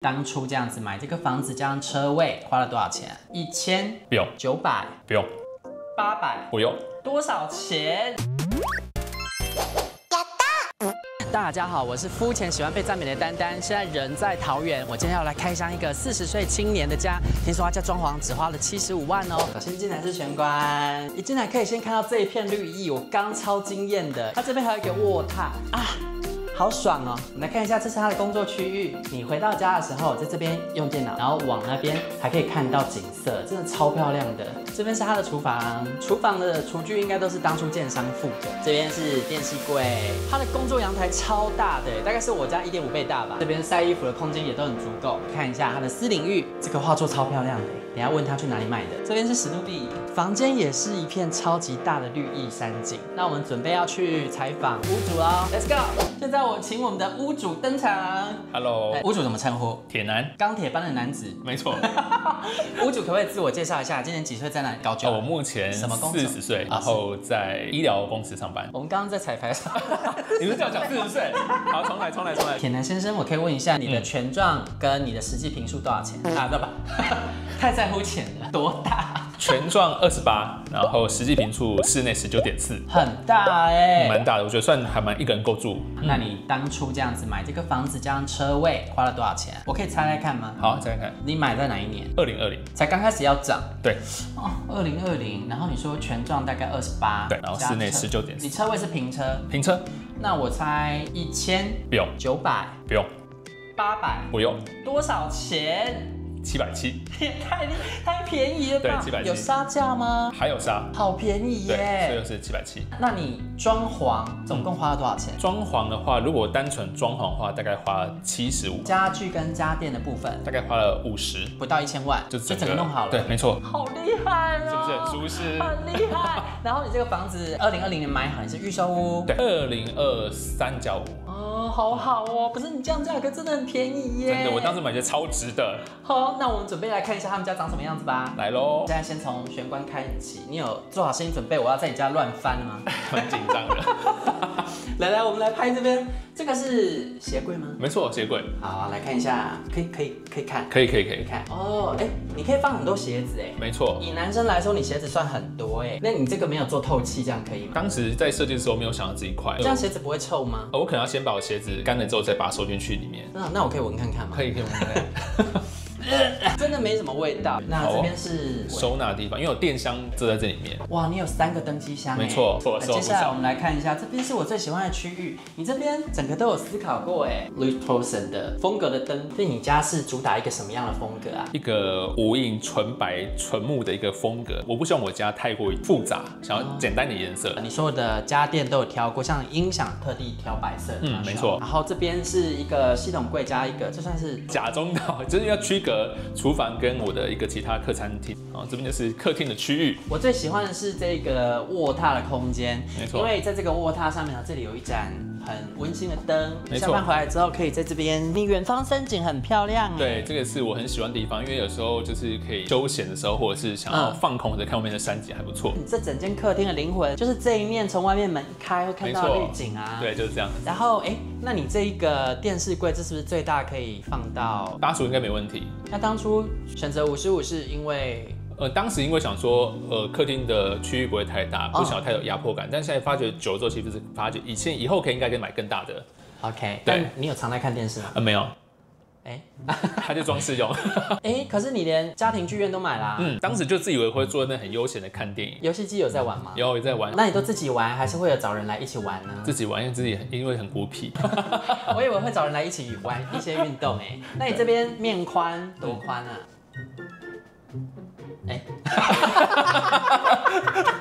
当初这样子买这个房子加上车位花了多少钱？1000，不用900，不用800，不用。多少钱？大家好，我是肤浅喜欢被赞美的丹丹，现在人在桃园。我今天要来开箱一个40岁青年的家，听说他家装潢只花了75万哦。首先进来是玄关，一进来可以先看到这一片绿意，我刚超惊艳的。它这边还有一个卧榻啊。好爽哦！我们来看一下，这是他的工作区域。你回到家的时候，在这边用电脑，然后往那边还可以看到景色，真的超漂亮的。这边是他的厨房，厨房的厨具应该都是当初建商附的。这边是电视柜，他的工作阳台超大的，大概是我家1.5倍大吧。这边晒衣服的空间也都很足够。看一下他的私领域，这个画作超漂亮的。等一下问他去哪里买的。这边是史努比，房间也是一片超级大的绿意山景。那我们准备要去采访屋主哦 ，Let's go！ 现在我请我们的屋主登场。Hello， 屋主怎么称呼？铁男，钢铁般的男子。没错。屋主可不可以自我介绍一下？今年几岁，在哪里高就？我目前40岁，然后在医疗公司上班。我们刚刚在彩排上，你是这样讲40岁？好，重来。铁男先生，我可以问一下你的权状跟你的实际坪数多少钱？啊，对吧？太在乎钱了，多大？权状28，然后实际坪数室内19.4，很大哎，蛮大的，我觉得算还蛮一个人够住。那你当初这样子买这个房子加上车位花了多少钱？我可以猜猜看吗？好，猜猜看。你买在哪一年2020，才刚开始要涨。对。哦，2020，然后你说权状大概28，对，然后室内19.4。你车位是平车？平车。那我猜1000，不用。900，不用。800，不用。多少钱？770，也太便宜了吧？对，770。有杀价吗？还有杀，好便宜耶！对，所以就是770。那你装潢总共花了多少钱？装潢的话，如果单纯装潢的话，大概花了75。家具跟家电的部分，大概花了50，不到1000万，就整个弄好了。对，没错。好厉害哦！是不是很舒适？很厉害。然后你这个房子2020年买好，你是预售屋？对，2023+5。哦，好好哦，可是你这样价格真的很便宜耶！真的，我当时买就超值的。好，那我们准备来看一下他们家长什么样子吧。来喽！现在先从玄关开起，你有做好心理准备我要在你家乱翻了吗？蛮紧张的。来，我们来拍这边，这个是鞋柜吗？没错，鞋柜。好，来看一下，可以看。可以看。哦，你可以放很多鞋子哎。没错。以男生来说，你鞋子算很多哎。那你这个没有做透气，这样可以吗？当时在设计的时候没有想到这一块。这样鞋子不会臭吗？我可能要先把我鞋子干了之后，再把它收进去里面。那我可以闻看看吗？可以闻看看。真的没什么味道。那这边是收纳的地方，因为有电箱遮在这里面。哇，你有3个登机箱。没错。接下来我们来看一下，这边是我最喜欢的区域。你这边整个都有思考过哎 ，Louis Vuitton 的风格的灯。所以你家是主打一个什么样的风格啊？一个无印纯白纯木的一个风格。我不希望我家太过于复杂，想要简单的颜色。你所有的家电都有挑过，像音响特地挑白色。没错。然后这边是一个系统柜加一个，这算是假中岛，就是要区隔厨房跟我的一个其他客餐厅。这边就是客厅的区域。我最喜欢的是这个卧榻的空间，没错，因为在这个卧榻上面呢，这里有一盏很温馨的灯。没错，下班回来之后可以在这边，你远方山景很漂亮。对，这个是我很喜欢的地方，因为有时候就是可以休闲的时候，或者是想要放空或者看外面的山景还不错。你这整间客厅的灵魂就是这一面，从外面门一开会看到绿景啊。对，就是这样。然后那你这一个电视柜，这是不是最大可以放到85应该没问题。那当初选择55是因为？当时因为想说，客厅的区域不会太大，不想要太有压迫感。但现在发觉久了之后，其实是发觉以后应该可以买更大的。OK， 但你有常在看电视吗？没有。它就装饰用。可是你连家庭剧院都买啦。当时就自以为会做那很悠闲的看电影。游戏机有在玩吗？有在玩。那你都自己玩，还是会有找人来一起玩呢？自己玩，因为很孤僻。我以为会找人来一起玩一些运动那你这边面宽多宽啊？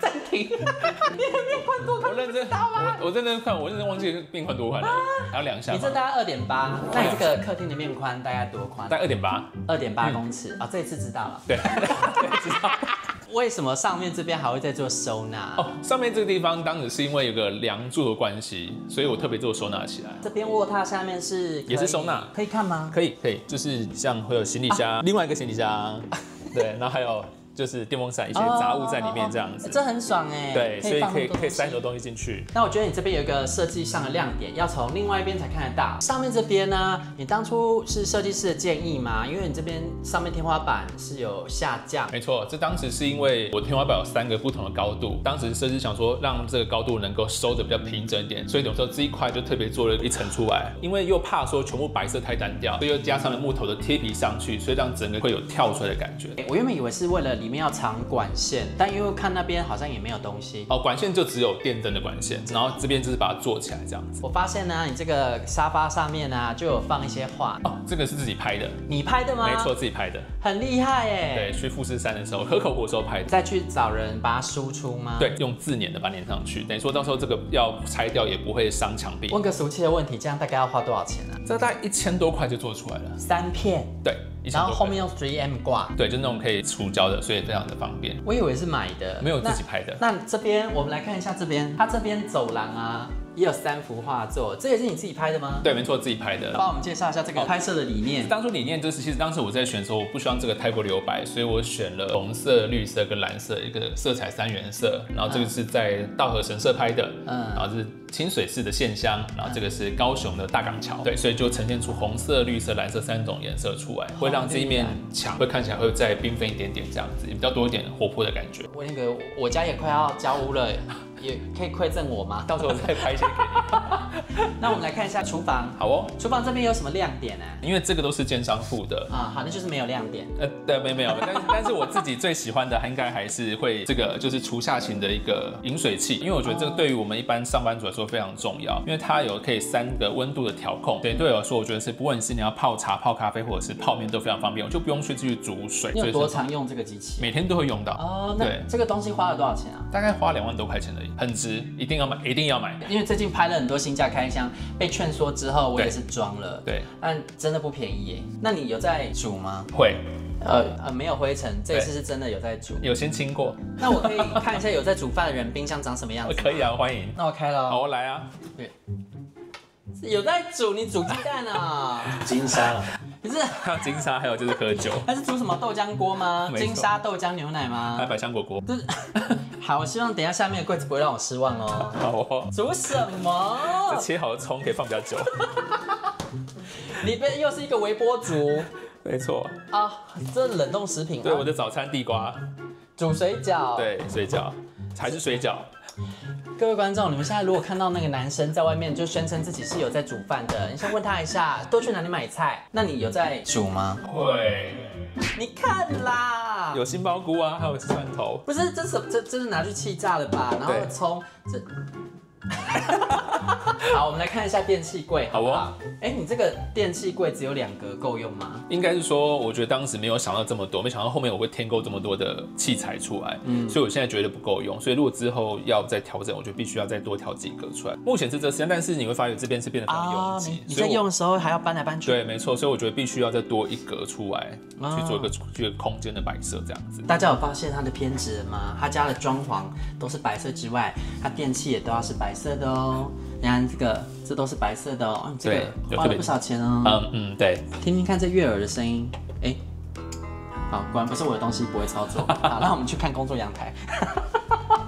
暂停！你的面宽多宽？我认真看，我认真忘记面宽多宽了，还要量一下。你这大概2.8，那你这个客厅的面宽大概多宽？大概2.8。2.8公尺这一次知道了。对，知道。为什么上面这边还会再做收纳？上面这个地方当时是因为有个梁柱的关系，所以我特别做收纳起来。这边卧榻下面也是收纳，可以看吗？可以，就是像会有行李箱，另外一个行李箱，对，然后还有就是电风扇一些杂物在里面这样子。这很爽哎。对，所以可以塞很多东西进去。那我觉得你这边有一个设计上的亮点，要从另外一边才看得到。上面这边呢，你当初是设计师的建议吗？因为你这边上面天花板是有下降。没错，这当时是因为我天花板有3个不同的高度，当时设计想说让这个高度能够收的比较平整一点，所以有时候这一块就特别做了一层出来。因为又怕说全部白色太单调，所以又加上了木头的贴皮上去，所以让整个会有跳出来的感觉。我原本以为是为了里面要藏管线，但因为看那边好像也没有东西。哦，管线就只有电灯的管线，然后这边就是把它做起来这样子。我发现呢，你这个沙发上面呢就有放一些画。哦，这个是自己拍的。你拍的吗？没错，自己拍的。很厉害耶。对，去富士山的时候，河口湖的时候拍的。再去找人把它输出吗？对，用自粘的把它粘上去，等于说到时候这个要拆掉也不会伤墙壁。问个俗气的问题，这样大概要花多少钱啊？这大概1000多块就做出来了。3片。对。然后后面用 3M 挂，对，就那种可以除胶的，所以非常的方便。我以为是买的，没有自己拍的。那这边我们来看一下这边，它这边走廊啊也有3幅画作，这也是你自己拍的吗？对，没错，自己拍的。帮我们介绍一下这个拍摄的理念。当初理念就是，其实当时我在选的时候，我不希望这个太过留白，所以我选了红色、绿色跟蓝色一个色彩3原色。然后这个是在稻荷神社拍的，然后这是清水寺的线香，然后这个是高雄的大港桥，对，所以就呈现出红色、绿色、蓝色3种颜色出来，会让这一面墙会看起来会再缤纷一点点，这样子，比较多一点活泼的感觉。我家也快要交屋了，也可以馈赠我吗？到时候再拍一些给你。那我们来看一下厨房。好哦，厨房这边有什么亮点呢？因为这个都是建商附的啊，好，那就是没有亮点。对，没有，但是我自己最喜欢的应该还是会这个就是厨下型的一个饮水器，因为我觉得这个对于我们一般上班族来说非常重要，因为它有可以3个温度的调控。对我来说，我觉得是不管是你要泡茶、泡咖啡或者是泡面都非常方便，我就不用去煮水。你有多常用这个机器？每天都会用到。哦，那这个东西花了多少钱啊？大概花2万多块钱而已，很值，一定要买，一定要买。因为最近拍了很多新家开箱，被劝说之后，我也是装了。对，但真的不便宜耶。那你有在煮吗？会。没有灰尘，这一次是真的有在煮，有先清过。那我可以看一下有在煮饭的人冰箱长什么样子？可以啊，欢迎。那我开了。好，来啊。对，有在煮，你煮鸡蛋啊？金沙，不是？还有金沙，还有就是喝酒。还是煮什么豆浆锅吗？金沙豆浆牛奶吗？还有百香果锅。好，我希望等一下下面的柜子不会让我失望哦。好哦。煮什么？这切好的葱可以放比较久。里边又是一个微波炉。没错啊，这冷冻食品。对，我的早餐地瓜。煮水饺。对，水饺才是水饺。各位观众，你们现在如果看到那个男生在外面就宣称自己是有在煮饭的，你先问他一下，都去哪里买菜？那你有在煮吗？会。你看啦，有杏鲍菇啊，还有蒜头。不是，这是拿去气炸了吧？然后葱这。好，我们来看一下电器柜，好不好？哎，你这个电器柜只有2格，够用吗？应该是说，我觉得当时没有想到这么多，没想到后面我会添购这么多的器材出来，所以我现在觉得不够用。所以如果之后要再调整，我觉得必须要再多调几格出来。目前是这3，但是你会发现这边是变得非常拥挤。你在用的时候还要搬来搬去。对，没错，所以我觉得必须要再多1格出来，去做一个空间的摆设，这样子。大家有发现它的偏执吗？它家的装潢都是白色之外，它电器也都要是白色的哦。你看这都是白色的哦，这个花了不少钱哦。对。听听看这悦耳的声音，哎，好，果然不是我的东西，不会操作。好，那我们去看工作阳台。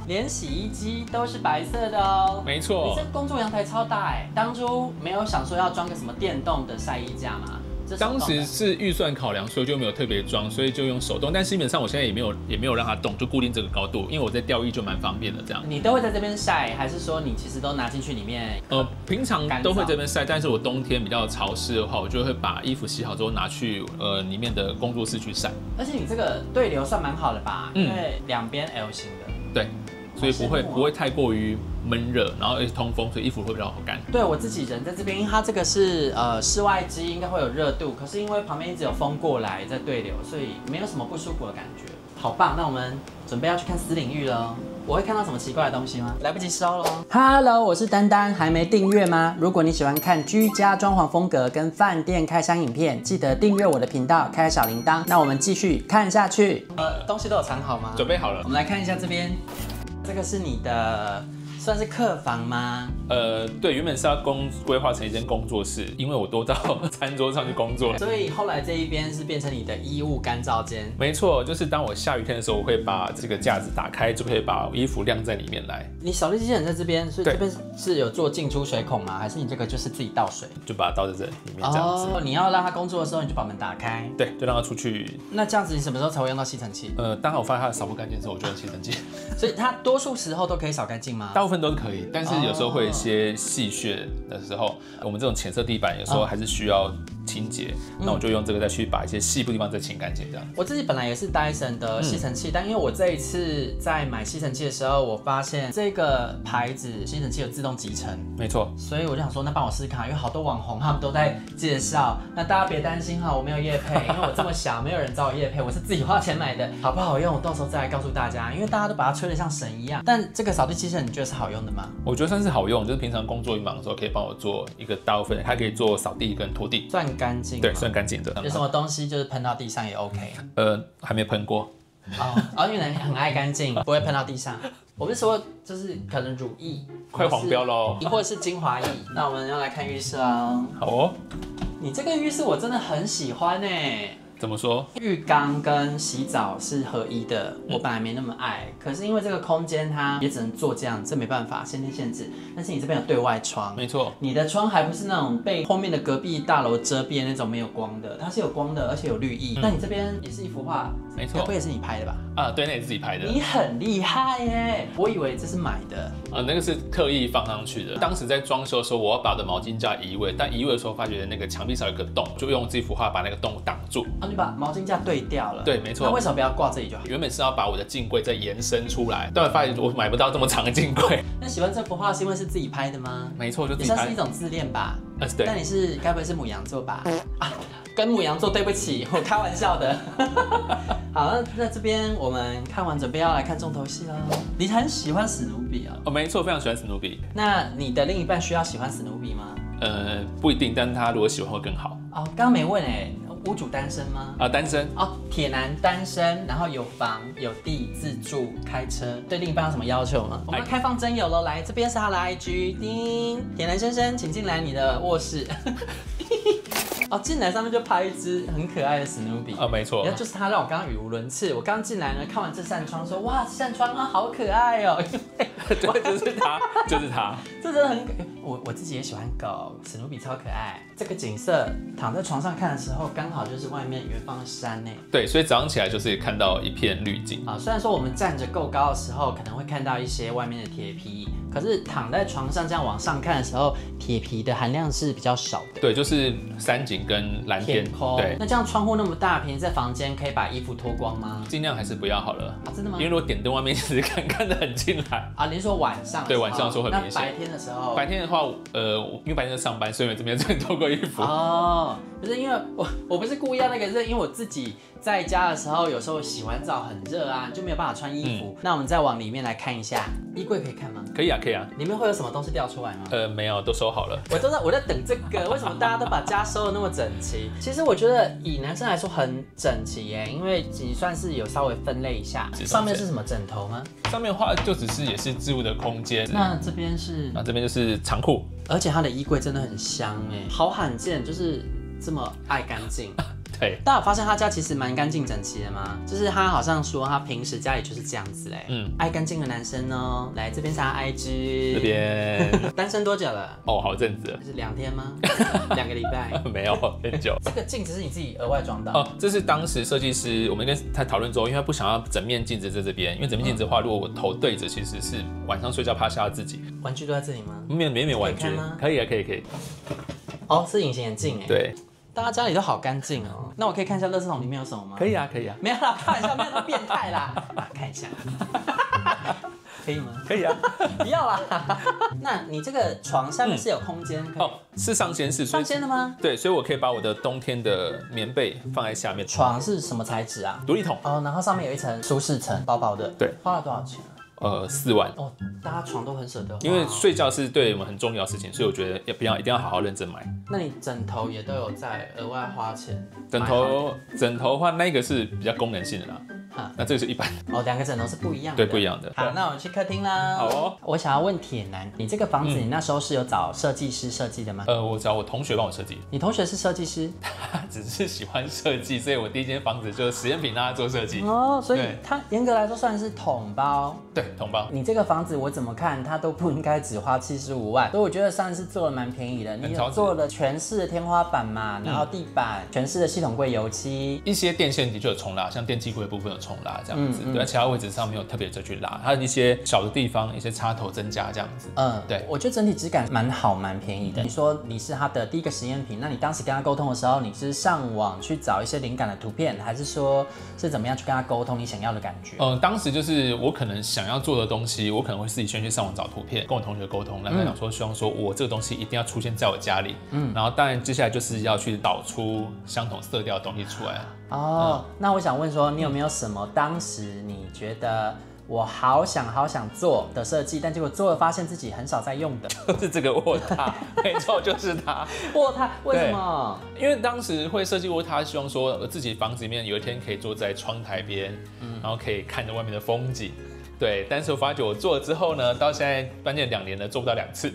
连洗衣机都是白色的哦。没错。你这工作阳台超大哎，当初没有想说要装个什么电动的晒衣架吗？当时是预算考量，所以就没有特别装，所以就用手动。但基本上我现在也没有让它动，就固定这个高度，因为我在吊衣就蛮方便的这样。你都会在这边晒，还是说你其实都拿进去里面？平常都会这边晒，但是我冬天比较潮湿的话，我就会把衣服洗好之后拿去里面的工作室去晒。而且你这个对流算蛮好的吧？因为2边 L 型的。对。所以不会太过于闷热，然后而且通风，所以衣服会比较好干。对我自己人在这边，因为它这个是室外机，应该会有热度，可是因为旁边一直有风过来在对流，所以没有什么不舒服的感觉。好棒，那我们准备要去看私领域了。我会看到什么奇怪的东西吗？来不及收了。Hello， 我是丹丹，还没订阅吗？如果你喜欢看居家装潢风格跟饭店开箱影片，记得订阅我的频道，开小铃铛。那我们继续看下去。东西都有藏好吗？准备好了。我们来看一下这边。这个是你的算是客房吗？对，原本是要规划成一间工作室，因为我都到餐桌上去工作，所以后来这一边是变成你的衣物干燥间。没错，就是当我下雨天的时候，我会把这个架子打开，就可以把衣服晾在里面来。你扫地机器人在这边，所以这边是有做进出水孔吗？还是你这个就是自己倒水？就把它倒在这里面这样子。你要让它工作的时候，你就把门打开。对，就让它出去。那这样子你什么时候才会用到吸尘器？当我发现它扫不干净的时候，我就用吸尘器。所以它多数时候都可以扫干净吗？大部分都是可以，但是有时候会有一些细屑的时候，我们这种浅色地板有时候还是需要清洁，那我就用这个再去把一些细部地方再清干净这样。我自己本来也是 Dyson 的吸尘器，但因为我这一次在买吸尘器的时候，我发现这个牌子吸尘器有自动集成，没错，所以我就想说，那帮我试试看，因为好多网红他们都在介绍，那大家别担心哈，我没有业配，因为我这么小，没有人找我业配，我是自己花钱买的，好不好用，我到时候再来告诉大家，因为大家都把它吹得像神一样。但这个扫地机器人你觉得是好用的吗？我觉得算是好用，就是平常工作一忙的时候可以帮我做一个大部分，它可以做扫地跟拖地，算干净，对，算干净的。有什么东西就是喷到地上也 OK。还没喷过。因为你很爱干净，不会喷到地上。我是说，就是可能乳液快黄标喽，或者是精华液。那我们要来看浴室啊。好哦，你这个浴室我真的很喜欢哎。怎么说？浴缸跟洗澡是合一的，我本来没那么爱，可是因为这个空间它也只能做这样，这没办法，先天限制。但是你这边有对外窗，没错，你的窗还不是那种被后面的隔壁大楼遮蔽那种没有光的，它是有光的，而且有绿意。那你这边也是一幅画，没错，该不会也是你拍的吧？对，那也是自己拍的。你很厉害耶，我以为这是买的。那个是特意放上去的。当时在装修的时候，我要把我的毛巾架移位，但移位的时候发觉那个墙壁上有一个洞，就用这幅画把那个洞挡住。你把毛巾架对掉了。对，没错。那为什么不要挂这里就好？原本是要把我的镜柜再延伸出来，但我发现我买不到这么长的镜柜。那喜欢这幅画是因为是自己拍的吗？没错，就自己拍。也算是一种自恋吧。对。但你是该不会是牡羊座吧？跟牡羊座对不起，我开玩笑的。好，那这边我们看完，准备要来看重头戏喽。你很喜欢史努比啊？没错，非常喜欢史努比。那你的另一半需要喜欢史努比吗？不一定，但是他如果喜欢会更好。刚刚没问哎，屋主单身吗？单身。铁男单身，然后有房有地，自住开车，对另一半有什么要求吗？我们开放真友喽，来这边是他的 IG， 叮，铁男先生，请进来你的卧室。进来上面就拍一只很可爱的史努比没错，然后就是他让我刚刚语无伦次。我刚进来呢，看完这扇窗说，哇，这扇窗好可爱哦。对，就是他，就是他，这真的很可爱。我自己也喜欢狗，史努比超可爱。这个景色，躺在床上看的时候，刚好就是外面远方的山呢。对，所以早上起来就是看到一片滤镜。虽然说我们站着够高的时候，可能会看到一些外面的铁皮，可是躺在床上这样往上看的时候，铁皮的含量是比较少的。对，就是山景跟蓝天。对，那这样窗户那么大，平时在房间可以把衣服脱光吗？尽量还是不要好了。真的吗？因为如果点灯外面其实看得很进来。您说晚上？对，晚上的时候很明显。那白天的时候？白天的话，因为白天在上班，所以这边脱过衣服。不是因为我不是故意要那个，是因为我自己在家的时候，有时候洗完澡很热啊，就没有办法穿衣服。那我们再往里面来看一下，衣柜可以看吗？可以啊，可以啊。里面会有什么东西掉出来吗？没有，都收好了。我在等这个，为什么大家都把家收得那么整齐？其实我觉得以男生来说很整齐耶，因为你算是有稍微分类一下。上面是什么枕头吗？上面的话就只是也是置物的空间。那这边是？这边就是长裤。而且它的衣柜真的很香哎，好罕见，就是这么爱干净。对，大家有发现他家其实蛮干净整齐的吗？就是他好像说他平时家里就是这样子哎，爱干净的男生哦。来这边是他 IG， 这边单身多久了？好阵子了，是2天吗？2个礼拜？没有，很久。这个镜子是你自己额外装的？这是当时设计师我们跟他讨论之后，因为他不想要整面镜子在这边，因为整面镜子的话，如果我头对着，其实是晚上睡觉怕吓到自己。玩具都在这里吗？没有玩具，可以啊，可以。是隐形眼镜哎。对。大家家里都好干净哦。那我可以看一下垃圾桶里面有什么吗？可以啊。没有啦，开玩笑，没有那么变态啦。看一下，可以吗？可以啊。不要啦。那你这个床下面是有空间是上掀式。上掀的吗？对，所以我可以把我的冬天的棉被放在下面。床是什么材质啊？独立筒。然后上面有一层舒适层，薄薄的。对。花了多少钱？4万。大家床都很舍得花。因为睡觉是对我们很重要的事情，所以我觉得一定要好好认真买。那你枕头也都有在额外花钱？枕头的话，那个是比较功能性的啦。那这个是一般。哦，2个枕头是不一样的。对，不一样的。好，那我们去客厅啦。好哦。我想要问铁男，你这个房子你那时候是有找设计师设计的吗？我找我同学帮我设计。你同学是设计师？他只是喜欢设计，所以我第一间房子就是实验品让他做设计。哦，所以他严格来说算是统包。对，统包。你这个房子我怎么看，它都不应该只花75万，所以我觉得算是做的蛮便宜的。你有做了全室的天花板嘛，然后地板、全室的系统柜油漆，一些电线的确有重拉，像电气柜部分有重拉这样子，对，其他位置上没有特别再去拉，它的一些小的地方，一些插头增加这样子。对，我觉得整体质感蛮好，蛮便宜的。你说你是他的第一个实验品，那你当时跟他沟通的时候，你是上网去找一些灵感的图片，还是说是怎么样去跟他沟通你想要的感觉？当时就是我可能想要做的东西，我可能会自己先去上网找图片，跟我同学沟通，然后讲说希望说我这个东西一定要出现在我家里，然后当然接下来就是要去导出相同色调的东西出来。那我想问说，你有没有什么当时你觉得我好想做的设计，但结果做了发现自己很少在用的？就是这个卧榻，没错，就是它。卧榻为什么？因为当时会设计卧榻，希望说自己房子里面有一天可以坐在窗台边，然后可以看着外面的风景。对，但是我发觉我做了之后呢，到现在搬进2年了，做不到2次。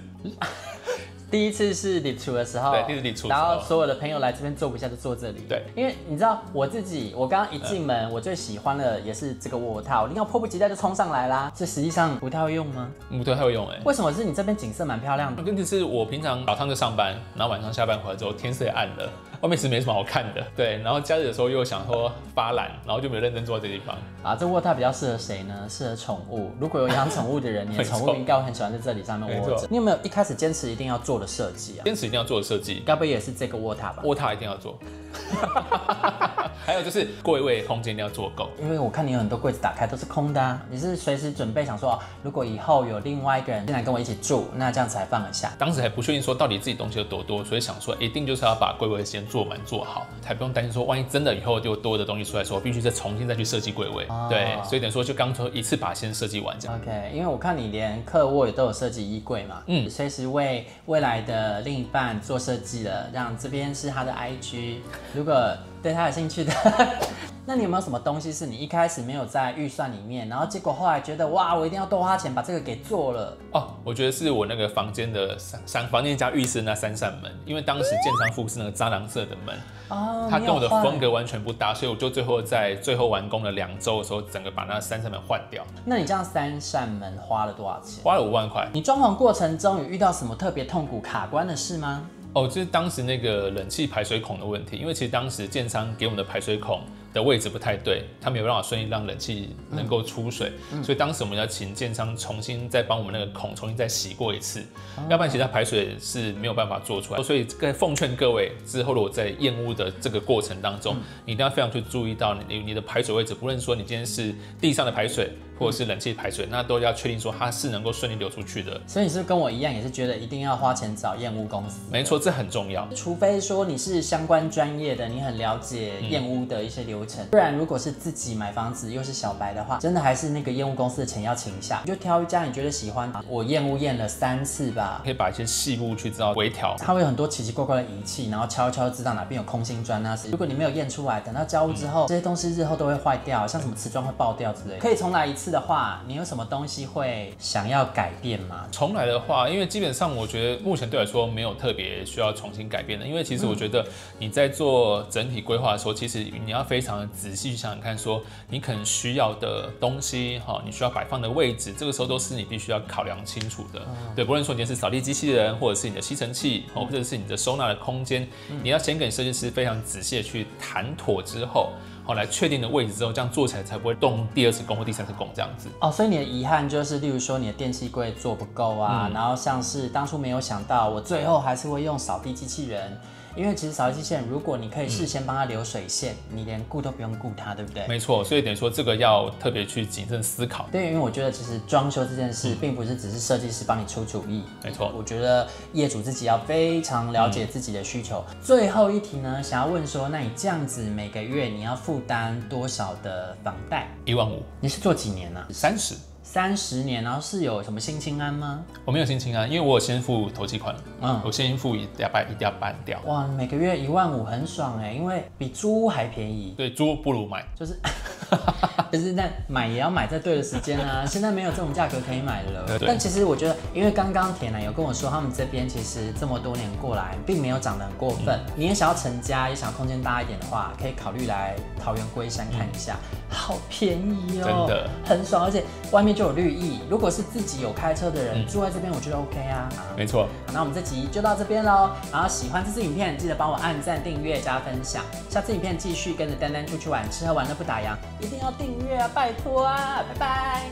第一次是礼厨的时候，对，第一次礼厨，然后所有的朋友来这边坐不下就坐这里，对，因为你知道我自己，我刚刚一进门，我最喜欢的也是这个卧榻，我一定要迫不及待就冲上来啦。这实际上不太会用吗？不太会用为什么？是你这边景色蛮漂亮的。问题是我平常早上就上班，然后晚上下班回来之后天色也暗了，外面其实没什么好看的，对，然后假日的时候又想说发懒，然后就没有认真坐在这地方。这卧榻比较适合谁呢？适合宠物。如果有养宠物的人，你的宠物应该会很喜欢在这里上面窝着。你有没有一开始坚持一定要做的设计啊？坚持一定要做的设计，该不会也是这个卧榻吧？卧榻一定要做。还有就是柜位空间一定要做够，因为我看你有很多柜子打开都是空的啊，你是随时准备想说，如果以后有另外一个人进来跟我一起住，那这样子还放得下。当时还不确定说到底自己东西有多多，所以想说一定就是要把柜位先做满做好，才不用担心说万一真的以后就多的东西出来说，必须再重新再去设计柜位。对，所以等于说就刚说一次把先设计完这样。OK， 因为我看你连客卧也都有设计衣柜嘛，随时为未来的另一半做设计了，让这边是他的 IG， 如果对他有兴趣的，那你有没有什么东西是你一开始没有在预算里面，然后结果后来觉得哇，我一定要多花钱把这个给做了？我觉得是我那个房间的房间加浴室那3扇门，因为当时建商附是那个蟑螂色的门，它跟我的风格完全不搭，所以我就在最后完工了2周的时候，整个把那3扇门换掉。那你这样3扇门花了多少钱？花了5万块。你装潢过程中有遇到什么特别痛苦卡关的事吗？就是当时那个冷气排水孔的问题，因为其实当时建商给我们的排水孔的位置不太对，它没有办法顺利让冷气能够出水，所以当时我们要请建商重新再帮我们那个孔重新再洗过一次，要不然其实它排水是没有办法做出来。所以奉劝各位，之后如果在验屋的这个过程当中，你一定要非常去注意到你的排水位置，不论说你今天是地上的排水，或者是冷气排水，那都要确定说它是能够顺利流出去的。所以你是不是跟我一样，也是觉得一定要花钱找验屋公司？没错，这很重要。除非说你是相关专业的，你很了解验屋的一些流程，不然如果是自己买房子又是小白的话，真的还是那个验屋公司的钱要请一下。你就挑一家你觉得喜欢，我验屋验了3次吧，可以把一些细部去知道微调。它会有很多奇奇怪怪的仪器，然后敲一敲知道哪边有空心砖啊。如果你没有验出来，等到交屋之后，这些东西日后都会坏掉，像什么瓷砖会爆掉之类的。可以重来一次的话，你有什么东西会想要改变吗？重来的话，因为基本上我觉得目前对我来说没有特别需要重新改变的，因为其实我觉得你在做整体规划的时候，其实你要非常的仔细去想想看，说你可能需要的东西，你需要摆放的位置，这个时候都是你必须要考量清楚的。对，不论说你今天是扫地机器人，或者是你的吸尘器，或者是你的收纳的空间，你要先跟设计师非常仔细的去谈妥之后，来确定的位置之后，这样做起来才不会动第2次工或第3次工这样子。所以你的遗憾就是，例如说你的电器柜做不够啊，然后像是当初没有想到，我最后还是会用扫地机器人。因为其实扫地机器人，如果你可以事先帮它留水线，你连顾都不用顾它，对不对？没错，所以等于说这个要特别去谨慎思考。对，因为我觉得其实装修这件事，并不是只是设计师帮你出主意。没错，我觉得业主自己要非常了解自己的需求。最后一题呢，想要问说，那你这样子每个月你要负担多少的房贷？1万5。你是做几年呢？30年，然后是有什么新青安吗？我没有新青安，因为我有先付头期款，我先付一定要办掉。哇，每个月1万5很爽哎，因为比租屋还便宜。对，租不如买，就是可是那买也要买在对的时间啊，现在没有这种价格可以买了。对。但其实我觉得，因为刚刚铁男有跟我说，他们这边其实这么多年过来，并没有涨得很过分。你也想要成家，也想要空间大一点的话，可以考虑来桃园龟山看一下，好便宜哦，真的很爽，而且外面就有绿意。如果是自己有开车的人，住在这边，我觉得 OK 啊。没错。好，那我们这集就到这边喽。然后喜欢这支影片，记得帮我按赞、订阅、加分享。下次影片继续跟着丹丹出去玩，吃喝玩乐不打烊，一定要订阅啊，拜托啊，拜拜。